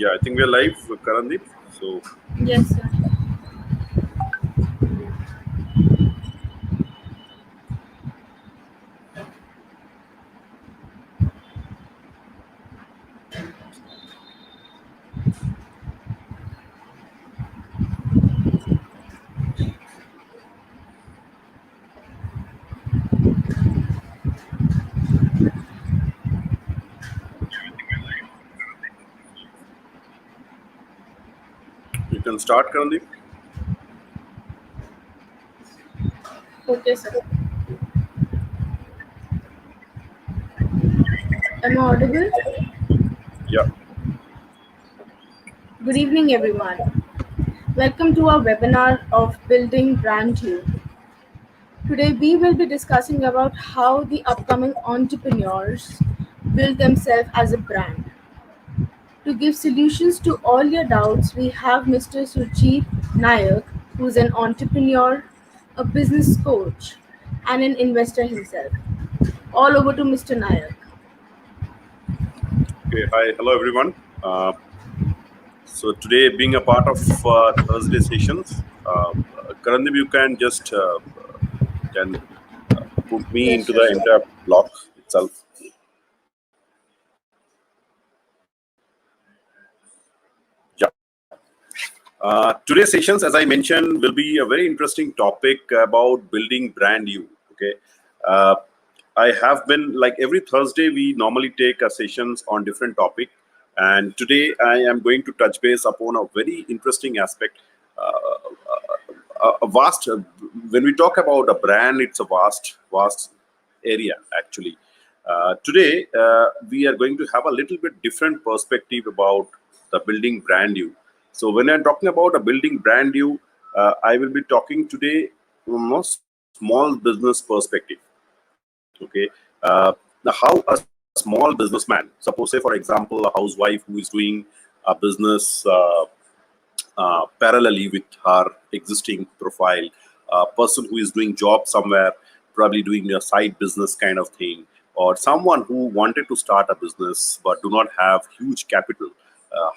Yeah, I think we are live, Karandeep. So, Yes, sir. you can start, Karandeep. Okay, sir. Am I audible? Yeah, Good evening, everyone. Welcome to our webinar of Building Brand You. Today, we will be discussing about how the upcoming entrepreneurs build themselves as a brand. To give solutions to all your doubts, we have Mr. Sujit Nayak, who's an entrepreneur, a business coach, and an investor himself. All over to Mr. Nayak. okay. Hi, hello, everyone. So, today, being a part of Thursday sessions, Karandeep, you can just can put me Yes, into sure, the sure. entire block itself. Yeah. Today's sessions, as I mentioned, will be a very interesting topic about building brand you. Okay. Uh, I have been like every Thursday, we normally take sessions on different topic. And today I am going to touch base upon a very interesting aspect. A vast, when we talk about a brand, it's a vast area actually. Today, we are going to have a little bit different perspective about the building brand new. So when I'm talking about a building brand new, I will be talking today from a small business perspective. Okay, now how a small businessman, suppose say for example a housewife who is doing a business parallelly with her existing profile, a person who is doing job somewhere, probably doing a side business kind of thing, or someone who wanted to start a business but do not have huge capital,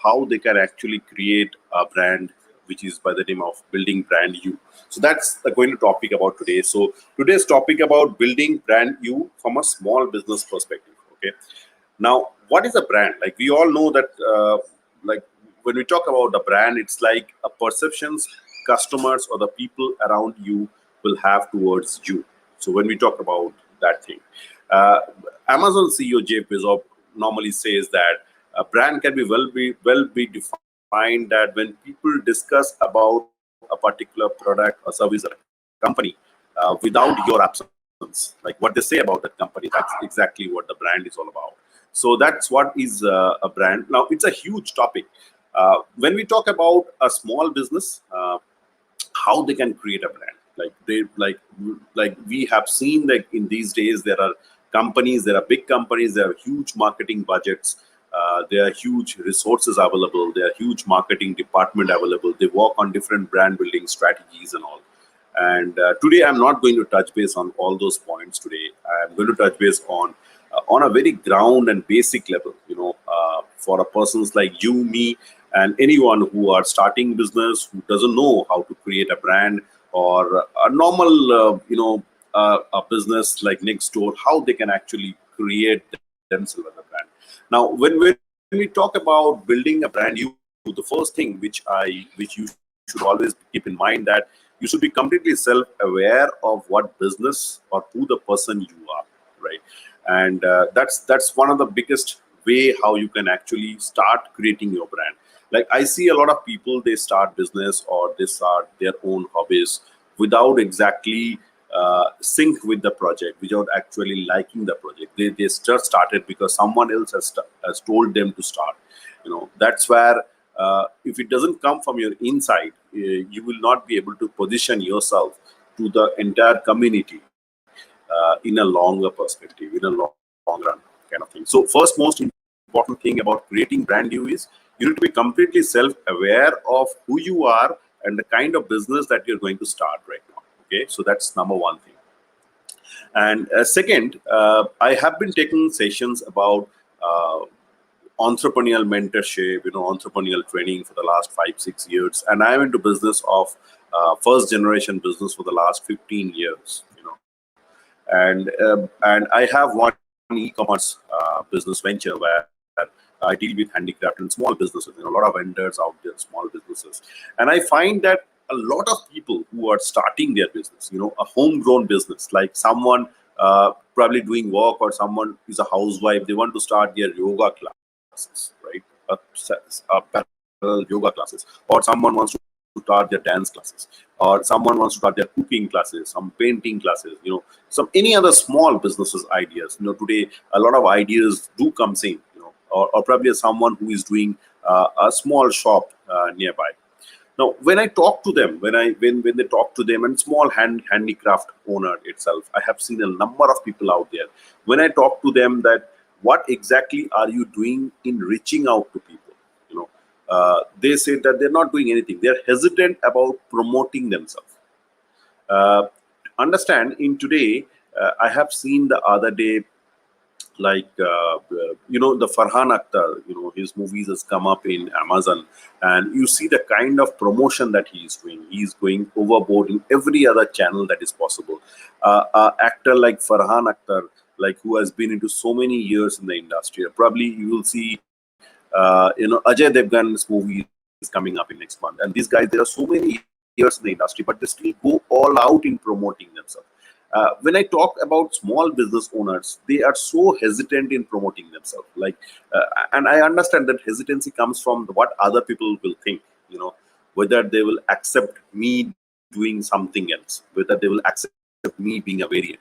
how they can actually create a brand which is by the name of building brand you. So that's the going to topic about today. So today's topic about building brand you from a small business perspective. Okay, now, what is a brand? Like we all know that, like when we talk about the brand, it's like a perceptions customers or the people around you will have towards you. So when we talk about that thing, uh, Amazon CEO Jeff Bezos normally says that a brand can be defined that when people discuss about a particular product or service or company without your absence, like what they say about that company, that's exactly what the brand is all about. So that's what is a brand. Now it's a huge topic. When we talk about a small business, how they can create a brand, like we have seen that in these days there are companies, there are big companies, there are huge marketing budgets, there are huge resources available, there are huge marketing department available, they work on different brand building strategies and all. And today I'm not going to touch base on all those points. Today I'm going to touch base on a very ground and basic level, for a persons like you, me, and anyone who are starting business, who doesn't know how to create a brand, or a normal a business like next door, how they can actually create themselves as a brand. Now when we talk about building a brand, the first thing which you should always keep in mind, that you should be completely self-aware of what business or who the person you are, right? And that's one of the biggest way how you can actually start creating your brand. Like I see a lot of people, they start business or they start their own hobbies without exactly sync with the project, without actually liking the project. They just started because someone else has told them to start. That's where if it doesn't come from your inside, you will not be able to position yourself to the entire community in a longer perspective, in a long run kind of thing. So first most important thing about creating brand new is you need to be completely self-aware of who you are and the kind of business that you're going to start right now. Okay, so that's number one thing. And second, I have been taking sessions about uh, entrepreneurial mentorship, entrepreneurial training for the last 5 6 years, and I'm into business of first generation business for the last 15 years. And I have one e-commerce business venture where I deal with handicraft and small businesses. A lot of vendors out there, small businesses, and I find that a lot of people who are starting their business, a homegrown business, like someone probably doing work, or someone who's a housewife, they want to start their yoga classes, right? Parallel yoga classes, or someone wants to start their dance classes, or someone wants to start their cooking classes, some painting classes, some any other small businesses ideas. Today a lot of ideas do comes in, or probably someone who is doing a small shop nearby. Now, when I talk to them, when they talk to them, and small handicraft owner itself, I have seen a number of people out there. When I talk to them, that what exactly are you doing in reaching out to people? They say that they're not doing anything. They're hesitant about promoting themselves. Uh, Understand, in today, I have seen the other day, like the Farhan Akhtar, his movies has come up in Amazon, and you see the kind of promotion that he is doing. He is going overboard in every other channel that is possible. Actor like Farhan Akhtar, like, who has been into so many years in the industry, probably you will see Ajay Devgan's movie is coming up in next month, and these guys, there are so many years in the industry, but they still go all out in promoting themselves. When I talk about small business owners, they are so hesitant in promoting themselves. And I understand that hesitancy comes from what other people will think. Whether they will accept me doing something else, whether they will accept me being a variant.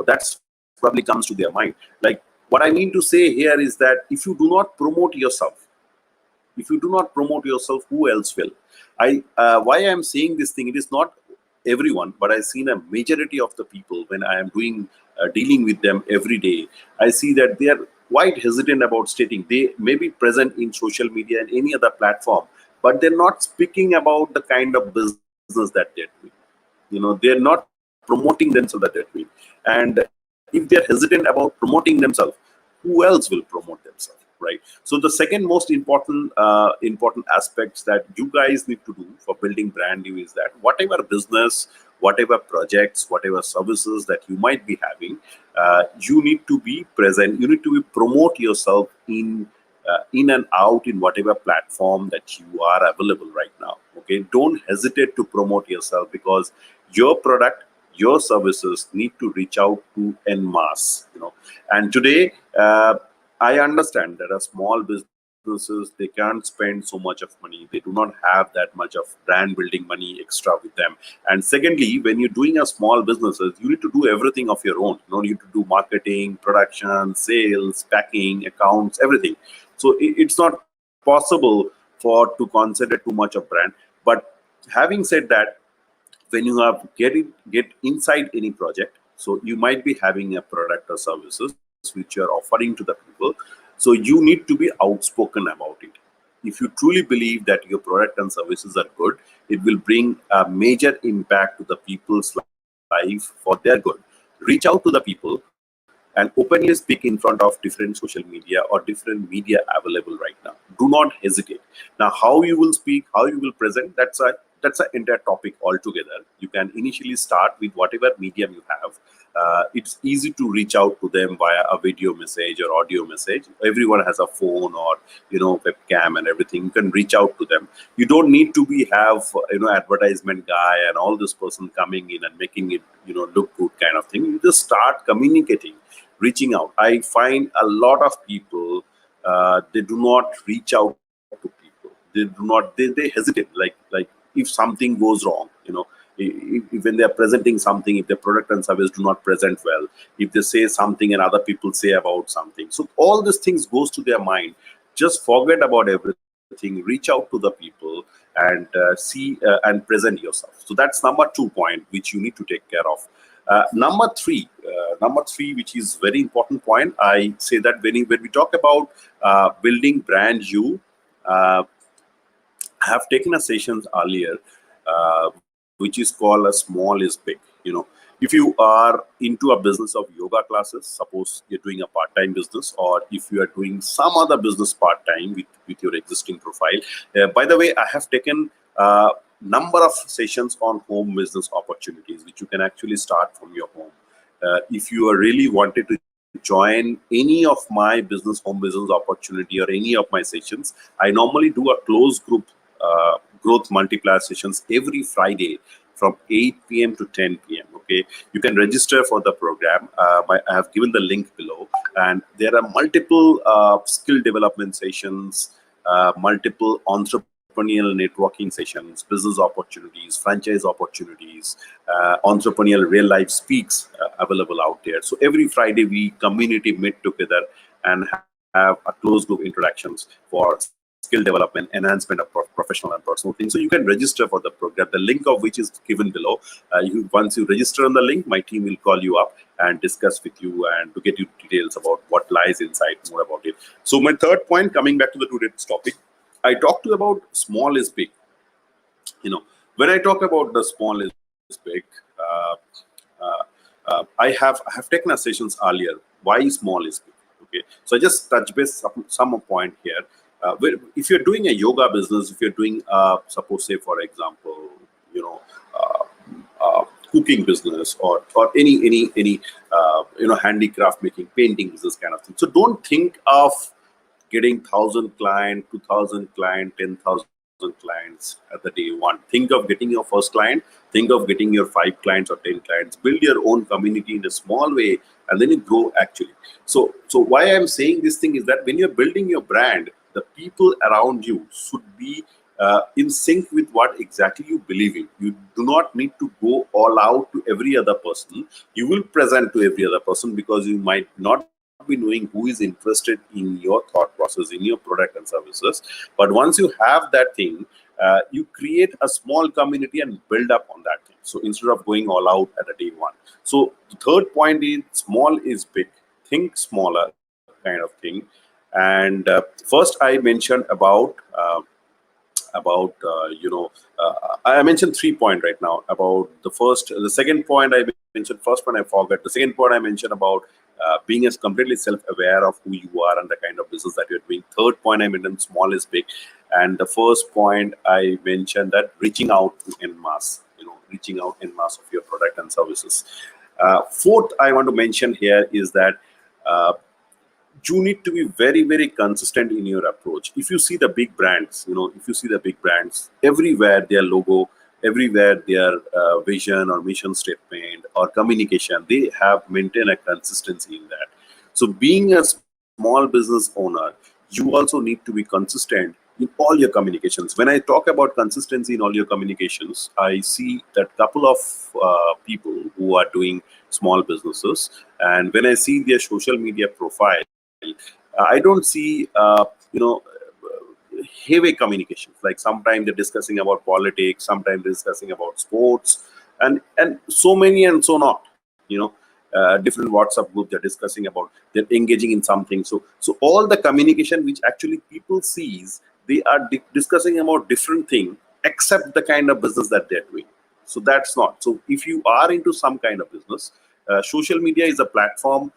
That's probably comes to their mind. Like, what I mean to say here is that if you do not promote yourself, who else will? Why I am saying this thing, it is not everyone, but I've seen a majority of the people when I am doing dealing with them every day. I see that they are quite hesitant about stating. They may be present in social media and any other platform, but they're not speaking about the kind of business that they're doing. They're not promoting themselves that they're doing. And if they're hesitant about promoting themselves, who else will promote themselves, right? So the second most important aspects that you guys need to do for building brand new is that whatever business, whatever projects, whatever services that you might be having, you need to be present. You need to promote yourself in and out in whatever platform that you are available right now. Okay, don't hesitate to promote yourself, because your product, your services need to reach out to en masse. And today, I understand that a small businesses, they can't spend so much of money. They do not have that much of brand building money extra with them. And secondly, when you're doing a small businesses, you need to do everything of your own. You need to do marketing, production, sales, packing, accounts, everything. So it's not possible for to consider too much of brand. But having said that, when you have get inside any project, so you might be having a product or services which you are offering to the people, so you need to be outspoken about it. If you truly believe that your product and services are good, it will bring a major impact to the people's life for their good. Reach out to the people and openly speak in front of different social media or different media available right now. Do not hesitate. Now, how you will speak, how you will present, that's an entire topic altogether. You can initially start with whatever medium you have. It's easy to reach out to them via a video message or audio message. Everyone has a phone or webcam and everything. You can reach out to them. You don't need to be have advertisement guy and all this person coming in and making it look good kind of thing. You just start communicating, reaching out. I find a lot of people, they do not reach out to people. They do not. They hesitate. Like if something goes wrong, if when they are presenting something, if the product and service do not present well, if they say something and other people say about something, so all these things goes to their mind. Just forget about everything. Reach out to the people and see and present yourself. So that's number 2 point which you need to take care of. Number three, which is very important point, I say that when we talk about building brand new, uh, I have taken a sessions earlier, which is called a small is big. you know if you are into a business of yoga classes, suppose you're doing a part-time business, or if you are doing some other business part-time with your existing profile. By the way, I have taken number of sessions on home business opportunities which you can actually start from your home. If you are really wanted to join any of my business home business opportunity or any of my sessions, I normally do a closed group growth multiplier sessions every Friday from 8 p.m. to 10 p.m. Okay, you can register for the program. I have given the link below, and there are multiple skill development sessions, multiple entrepreneurial networking sessions, business opportunities, franchise opportunities, entrepreneurial real life speaks available out there. So every Friday we community meet together and have a closed group interactions for skill development, enhancement of professional and personal things. So you can register for the program, the link of which is given below. Once you register on the link, my team will call you up and discuss with you and to get you details about what lies inside, more about it. So my third point, coming back to the today's topic, I talked to you about small is big. When I talk about the small is big, I have taken a sessions earlier why small is big. Okay, so I just touch base some point here. If you're doing a yoga business, if you're doing suppose say for example, you know uh, cooking business, or any handicraft making, painting business kind of thing, so don't think of getting 1,000 client, 2,000 client, 10,000 clients at the day one. Think of getting your first client. Think of getting your 5 clients or 10 clients. Build your own community in a small way, and then you grow actually. So why I'm saying this thing is that when you're building your brand, the people around you should be in sync with what exactly you believe in. You do not need to go all out to every other person. You will present to every other person because you might not be knowing who is interested in your thought process, in your product and services. But once you have that thing, you create a small community and build up on that thing. So instead of going all out at a day one. So the third point is small is big. Think smaller kind of thing. And first I mentioned about I mentioned 3 points right now. About the second point I mentioned, first one I forgot. The second point I mentioned about being as completely self-aware of who you are and the kind of business that you're doing. Third point I mentioned small is big, and the first point I mentioned that reaching out to en masse, reaching out en masse of your product and services. Fourth I want to mention here is that uh, you need to be very very consistent in your approach. If you see the big brands, if you see the big brands, everywhere their logo, everywhere their vision or mission statement or communication, they have maintained a consistency in that. So being a small business owner, you also need to be consistent in all your communications. When I talk about consistency in all your communications, I see that couple of people who are doing small businesses, and when I see their social media profile, I don't see heavy communications. Like sometimes they're discussing about politics, sometimes they're discussing about sports, and so many and so not. Different WhatsApp group they're discussing about. They're engaging in something. So all the communication which actually people sees, they are discussing about different thing except the kind of business that they're doing. So that's not. So if you are into some kind of business, social media is a platform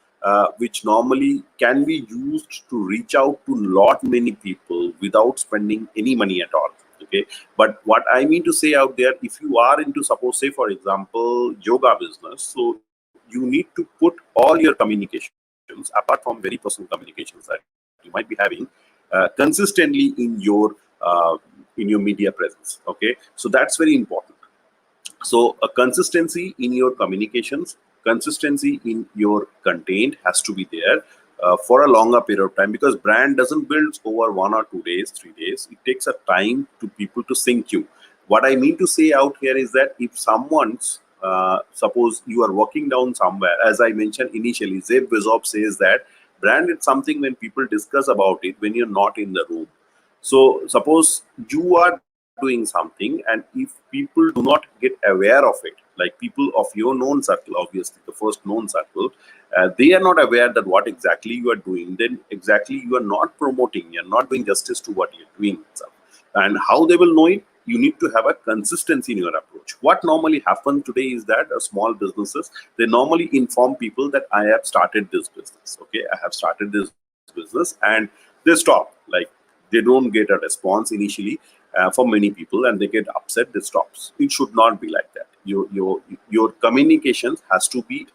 which normally can be used to reach out to lot many people without spending any money at all. Okay, but what I mean to say out there, if you are into, suppose say for example, yoga business, so you need to put all your communications apart from very personal communications that you might be having consistently in your media presence. Okay, so that's very important. So a consistency in your communications, consistency in your content has to be there for a longer period of time, because brand doesn't build over 1 or 2 days, 3 days. It takes a time to people to sync you. What I mean to say out here is that if someone's suppose you are working down somewhere, as I mentioned initially, Zeb Wizop says that brand is something when people discuss about it when you're not in the room. So suppose you are doing something, and if people do not get aware of it, like people of your known circle, obviously the first known circle, they are not aware that what exactly you are doing, then exactly you are not promoting, you're not doing justice to what you're doing itself. And how they will know it? you need to have a consistency in your approach. What normally happens today is that small businesses, they normally inform people that I have started this business. Okay, I have started this business, and they stop. Like, they don't get a response initially for many people, and they get upset. They stops. It should not be like that. Your communications has to be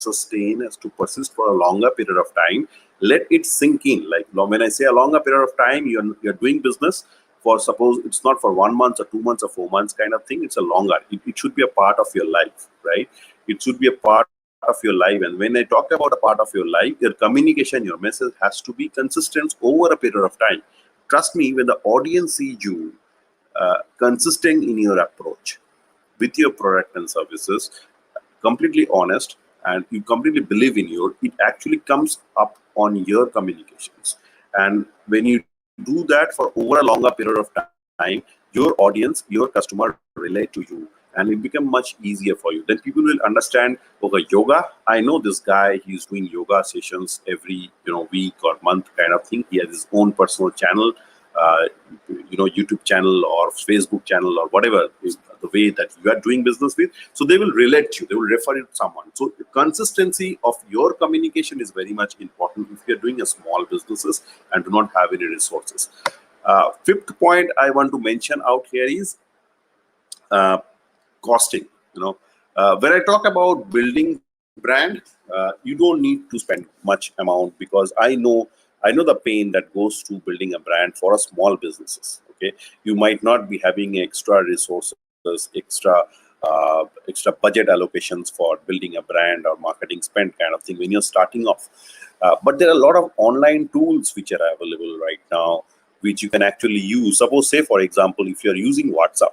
sustained, has to persist for a longer period of time. Let it sink in. Like, when I say a longer period of time, you're doing business for, suppose it's not for 1 month or 2 months or 4 months kind of thing. It's a longer. It should be a part of your life, right? It should be a part of your life. And when I talk about a part of your life, your communication, your message has to be consistent over a period of time. Trust me, when the audience sees you consistent in your approach with your product and services, completely honest, and you completely believe in your, it actually comes up on your communications. And when you do that for over a longer period of time, your audience, your customer relate to you, and it becomes much easier for you. Then people will understand, okay, yoga, I know this guy, he's doing yoga sessions every week or month kind of thing. He has his own personal channel, uh, YouTube channel or Facebook channel or whatever is the way that you are doing business with. So they will relate to you, they will refer you to someone. So the consistency of your communication is very much important if you're doing a small businesses and do not have any resources. Fifth point I want to mention out here is uh, costing. When I talk about building brand, you don't need to spend much amount, because I know the pain that goes to building a brand for a small businesses. Okay, you might not be having extra resources, extra budget allocations for building a brand or marketing spend kind of thing when you're starting off. But there are a lot of online tools which are available right now, which you can actually use. Suppose, say for example, if you're using WhatsApp,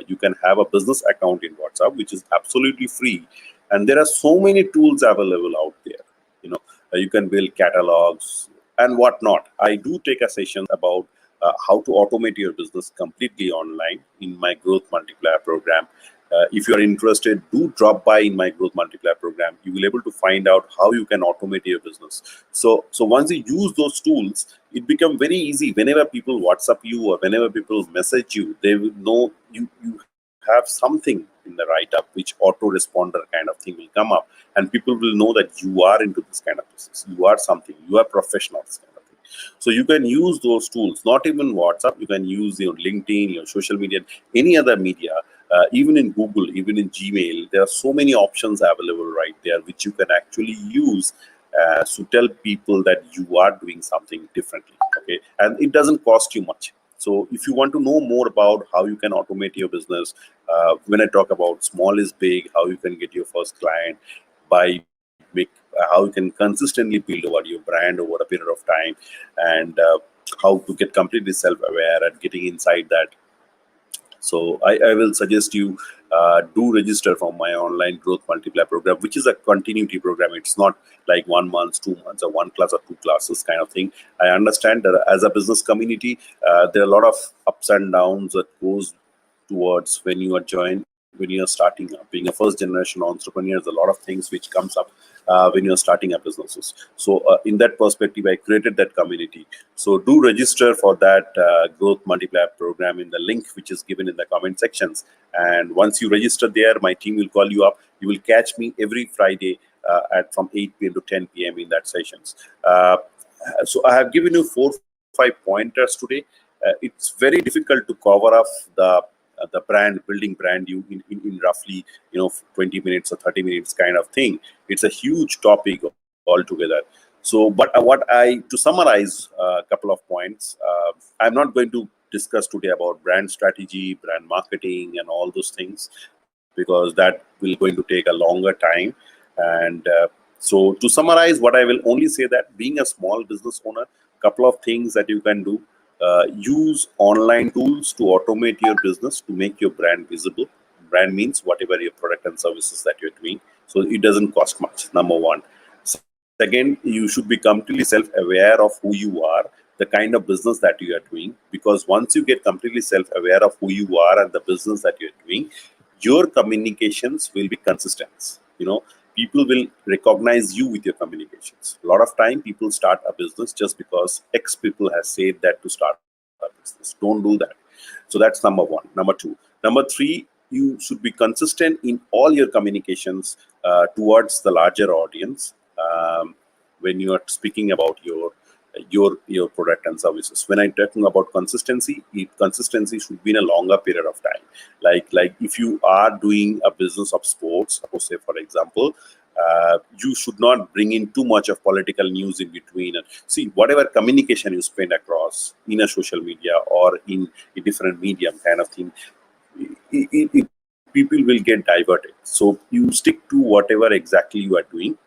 you can have a business account in WhatsApp, which is absolutely free, and there are so many tools available out there. You know, you can build catalogs and whatnot. I do take a session about how to automate your business completely online in my growth multiplier program. If you are interested, do drop by in my growth multiplier program. You will able to find out how you can automate your business. So once you use those tools, it become very easy. Whenever people WhatsApp you or whenever people message you, they will know you have something in the write up which autoresponder kind of thing will come up, and people will know that you are into this kind of business. You are something. You are professional. This kind of thing. So you can use those tools. Not even WhatsApp. You can use your LinkedIn, your social media, any other media. Even in Google, even in Gmail, there are so many options available right there which you can actually use to tell people that you are doing something differently. Okay, and it doesn't cost you much. So if you want to know more about how you can automate your business, when I talk about small is big, how you can get your first client by how you can consistently build over your brand over a period of time, and how to get completely self-aware and getting inside that. So I will suggest you do register for my online growth multiplier program, which is a continuity program. It's not like 1 month, 2 months, or one class or two classes kind of thing. I understand that as a business community, there are a lot of ups and downs that goes towards when you are when you are starting up. Being a first generation entrepreneur, there's a lot of things which comes up when you're starting up businesses. So in that perspective, I created that community. So do register for that growth multiplier program in the link which is given in the comment sections. And once you register there, my team will call you up. You will catch me every Friday at from 8 p.m. to 10 p.m. in that sessions. So I have given you 4-5 pointers today. It's very difficult to cover up the brand, building brand you in roughly 20 minutes or 30 minutes kind of thing. It's a huge topic altogether. So but what I to summarize a couple of points, I'm not going to discuss today about brand strategy, brand marketing, and all those things, because that will going to take a longer time. And so to summarize, what I will only say that being a small business owner, couple of things that you can do: use online tools to automate your business to make your brand visible. Brand means whatever your product and services that you're doing. So it doesn't cost much, number one. Second, you should be completely self-aware of who you are, the kind of business that you are doing, because once you get completely self-aware of who you are and the business that you're doing, your communications will be consistent. People will recognize you with your communications. A lot of time people start a business just because X people has said that to start a business. Don't do that. So that's number one. Number two. Number three, you should be consistent in all your communications towards the larger audience when you are speaking about your product and services. When I'm talking about consistency, consistency should be in a longer period of time. Like if you are doing a business of sports, suppose say for example, you should not bring in too much of political news in between. And see, whatever communication you spend across in a social media or in a different medium kind of thing, people will get diverted. So you stick to whatever exactly you are doing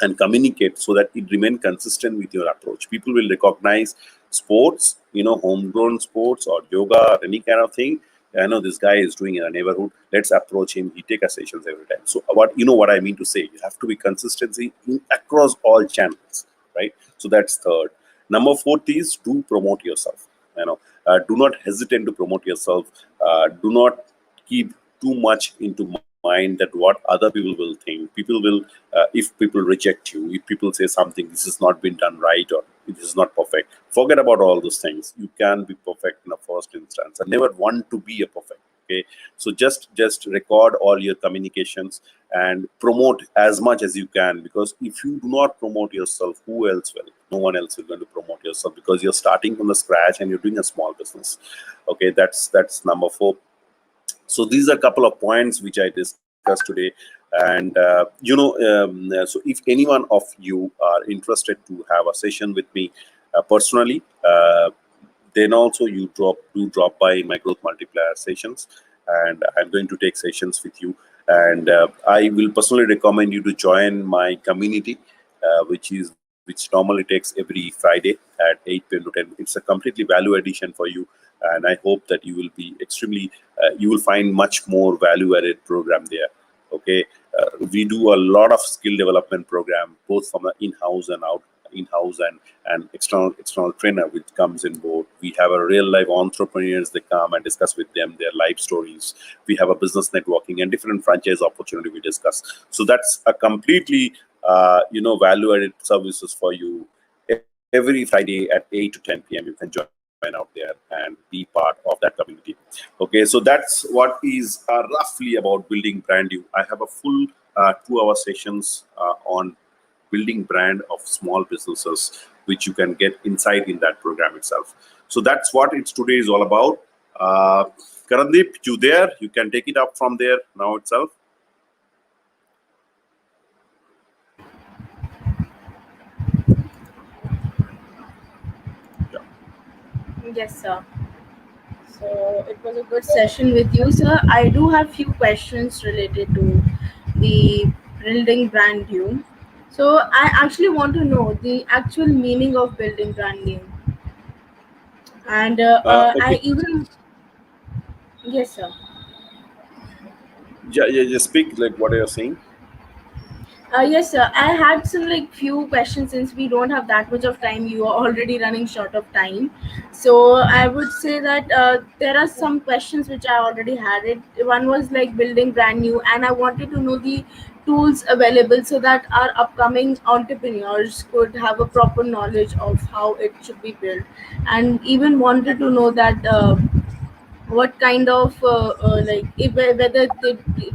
and communicate so that it remain consistent with your approach. People will recognize sports, homegrown sports or yoga or any kind of thing. I know this guy is doing in a neighborhood. Let's approach him. He take us sessions every time. So what I mean to say, you have to be consistency across all channels, right? So that's third. Number fourth is do promote yourself. Do not hesitate to promote yourself. Do not keep too much into mind that what other people will think. People will, if people reject you, if people say something, this has not been done right or this is not perfect. Forget about all those things. You can be perfect in a first instance and never want to be a perfect. Okay, so just record all your communications and promote as much as you can, because if you do not promote yourself, who else will? No one else is going to promote yourself, because you're starting from the scratch and you're doing a small business. Okay, that's number four. So these are a couple of points which I discussed today. And so if any one of you are interested to have a session with me personally, then also you drop by my growth multiplier sessions, and I'm going to take sessions with you. And I will personally recommend you to join my community, which normally takes every Friday at 8 p.m. to 10. It's a completely value addition for you, and I hope that you will be extremely you will find much more value added program there. Okay, we do a lot of skill development program, both from the in-house and external trainer which comes in board. We have a real life entrepreneurs. They come and discuss with them their life stories. We have a business networking and different franchise opportunity we discuss. So that's a completely value added services for you. Every Friday at 8 to 10 p.m. you can join out there and be part of that community. Okay, so that's what is roughly about building brand you. I have a full 2-hour sessions on building brand of small businesses, which you can get inside in that program itself. So that's what it's today is all about. Karandeep, you there? You can take it up from there now itself. Yeah. Yes, sir. So it was a good session with you, sir. I do have few questions related to the building brand new. So I actually want to know the actual meaning of building brand new, and Okay. I even yes, sir. Yeah, yeah, just speak like what you're saying. Yes, sir. I had some like few questions since we don't have that much of time. You are already running short of time, so I would say that there are some questions which I already had. One was like building brand new, and I wanted to know the tools available so that our upcoming entrepreneurs could have a proper knowledge of how it should be built, and even wanted to know that. What kind of like if whether they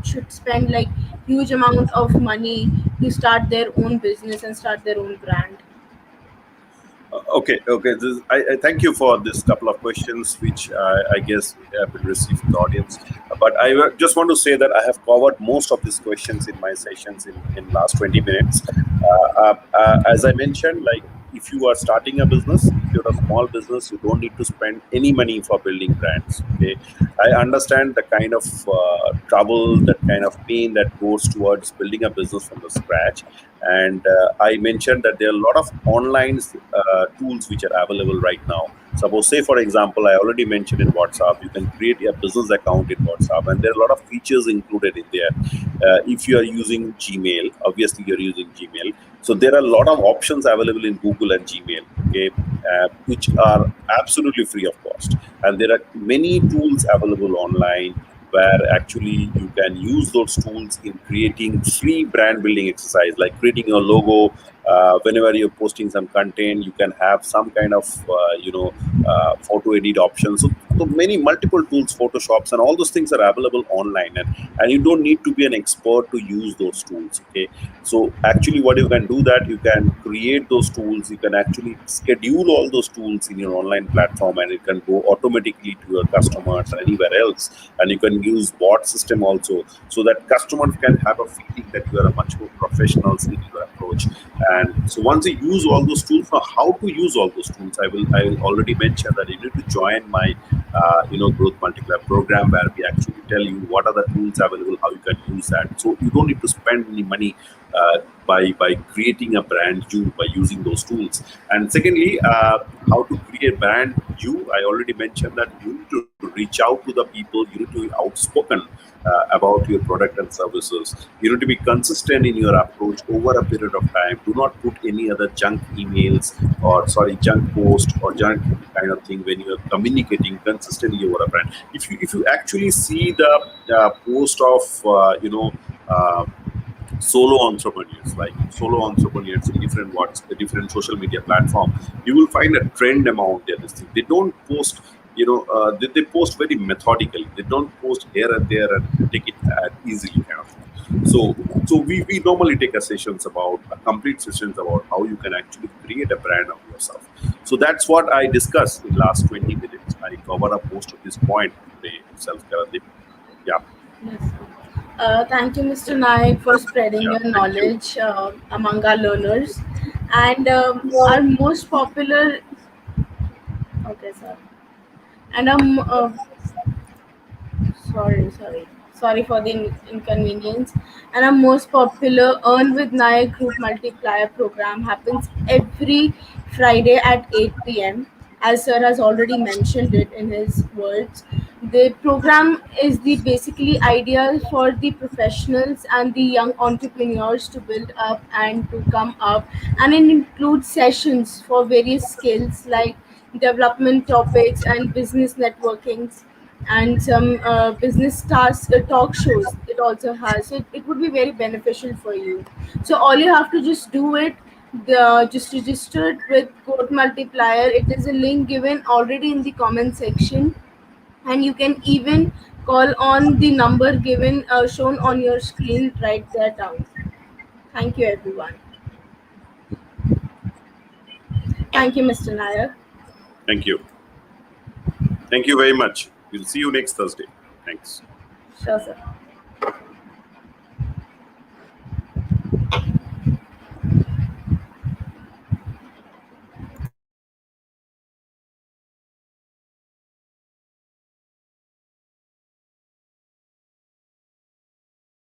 should spend like huge amount of money to start their own business and start their own brand. Okay. I thank you for this couple of questions, which I guess have been received from the audience. But I just want to say that I have covered most of these questions in my sessions in last 20 minutes. As I mentioned, like if you are starting a business, if you're a small business, you don't need to spend any money for building brands. Okay, I understand the kind of trouble, that kind of pain that goes towards building a business from the scratch. And I mentioned that there are a lot of online tools which are available right now. Suppose, say for example, I already mentioned in WhatsApp, you can create a business account in WhatsApp, and there are a lot of features included in there. If you are using Gmail, obviously you're using Gmail. So there are a lot of options available in Google and Gmail. Okay, which are absolutely free of cost, and there are many tools available online where actually you can use those tools in creating free brand building exercise, like creating your logo. Whenever you're posting some content, you can have some kind of photo edit option. So the many multiple tools, Photoshops, and all those things are available online, and you don't need to be an expert to use those tools. Okay, so actually, what you can do that you can create those tools. You can actually schedule all those tools in your online platform, and it can go automatically to your customers or anywhere else. And you can use bot system also, so that customers can have a feeling that you are a much more professionals in your approach. And so once you use all those tools, now how to use all those tools, I will already mention that you need to join my growth multiplier program, where we actually tell you what are the tools available, how you can use that. So you don't need to spend any money by creating a brand you by using those tools. And secondly, how to create brand you, I already mentioned that you need to reach out to the people, you need to be outspoken about your product and services. You need to be consistent in your approach over a period of time. Do not put any other junk emails, or sorry, junk post or junk kind of thing when you are communicating consistently over a brand. If you actually see the post of uh, solo entrepreneurs, like solo entrepreneurs in different different social media platform, you will find a trend amount there. This thing, they don't post, they post very methodically. They don't post here and there and take it easily kind of thing. So we normally take a sessions about a complete sessions about how you can actually create a brand of yourself. So that's what I discussed in last 20 minutes. I cover up most of this point today itself, Karandeep. Yeah. Yes. Thank you, Mr. Naik, for spreading Yeah, your thank you. knowledge among our learners. And our most popular, okay, sir. And sorry for the inconvenience. And our most popular Earn with Nayak Group Multiplier program happens every Friday at 8 p.m. As sir has already mentioned it in his words. The program is the basically ideal for the professionals and the young entrepreneurs to build up and to come up, and it includes sessions for various skills like development topics and business networkings, and some business task talk shows it also has. So it would be very beneficial for you. So all you have to just do it, just register it with Code Multiplier. It is a link given already in the comment section, and you can even call on the number given shown on your screen right there down. Thank you, everyone. Thank you, Mr. Nair. Thank you. Thank you very much. We'll see you next Thursday. Thanks. Sure, sir.